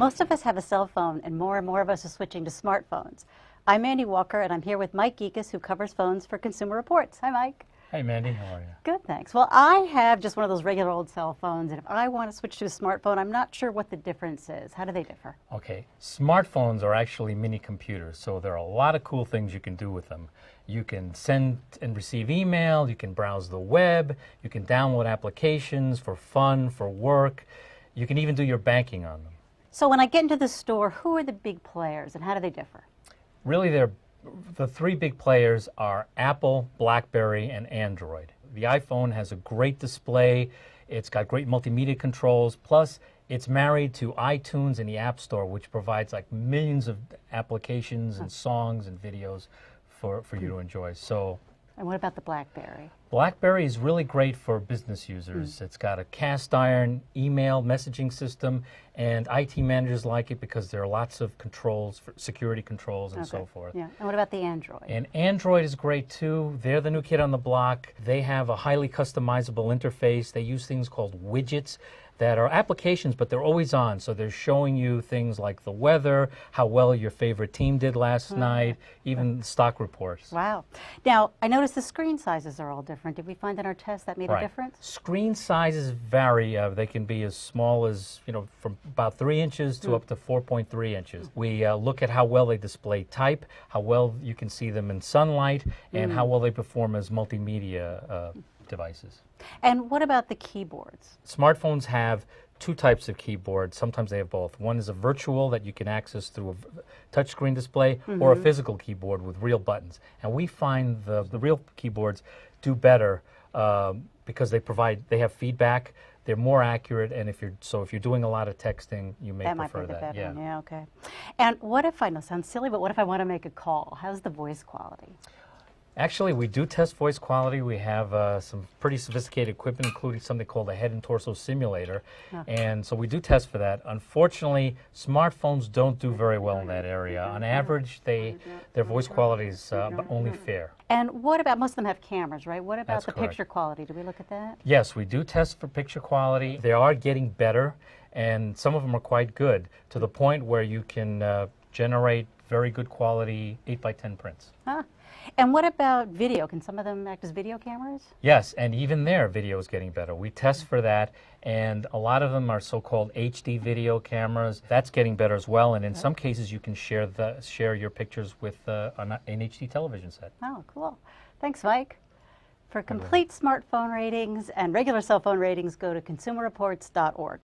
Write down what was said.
Most of us have a cell phone, and more of us are switching to smartphones. I'm Mandy Walker, and I'm here with Mike Geekus, who covers phones for Consumer Reports. Hi, Mike. Hey, Mandy. How are you? Good, thanks. Well, I have just one of those regular old cell phones, and if I want to switch to a smartphone, I'm not sure what the difference is. How do they differ? Okay, smartphones are actually mini computers, so there are a lot of cool things you can do with them. You can send and receive email, you can browse the web, you can download applications for fun, for work. You can even do your banking on them. So when I get into the store, who are the big players, and how do they differ? Really, the three big players are Apple, BlackBerry, and Android. The iPhone has a great display, it's got great multimedia controls, plus it's married to iTunes and the App Store, which provides like millions of applications and songs and videos for you to enjoy. And what about the BlackBerry? BlackBerry is really great for business users. It's got a cast iron email messaging system, and IT managers like it because there are lots of controls, for security controls and so forth. Yeah. And what about the Android? And Android is great too. They're the new kid on the block. They have a highly customizable interface. They use things called widgets that are applications, but they're always on. So they're showing you things like the weather, how well your favorite team did last night, even stock reports. Wow. Now, I noticed the screen sizes are all different. Did we find in our test that made a difference? Screen sizes vary. They can be as small as, from about 3 inches to up to 4.3 inches. We look at how well they display type, how well you can see them in sunlight, and how well they perform as multimedia devices. And what about the keyboards? Smartphones have two types of keyboards. Sometimes they have both. One is a virtual that you can access through a touchscreen display, or a physical keyboard with real buttons. And we find the real keyboards do better because they have feedback. They're more accurate, and if you're doing a lot of texting, you may prefer that. Yeah, okay. And what if I know, sounds silly, but what if I want to make a call? How's the voice quality? Actually, we do test voice quality. We have some pretty sophisticated equipment, including something called a head and torso simulator. And so we do test for that. Unfortunately, smartphones don't do very well in that area. On average, their voice quality is only fair. And what about, most of them have cameras, right? What about That's the correct. picture quality? Do we look at that? Yes, we do test for picture quality. They are getting better, and some of them are quite good, to the point where you can generate very good quality 8x10 prints. Huh. And what about video? Can some of them act as video cameras? Yes, and even there, video is getting better. We test for that, and a lot of them are so-called HD video cameras. That's getting better as well, and in some cases, you can share your pictures with an HD television set. Oh, cool. Thanks, Mike. For complete smartphone ratings and regular cell phone ratings, go to consumerreports.org.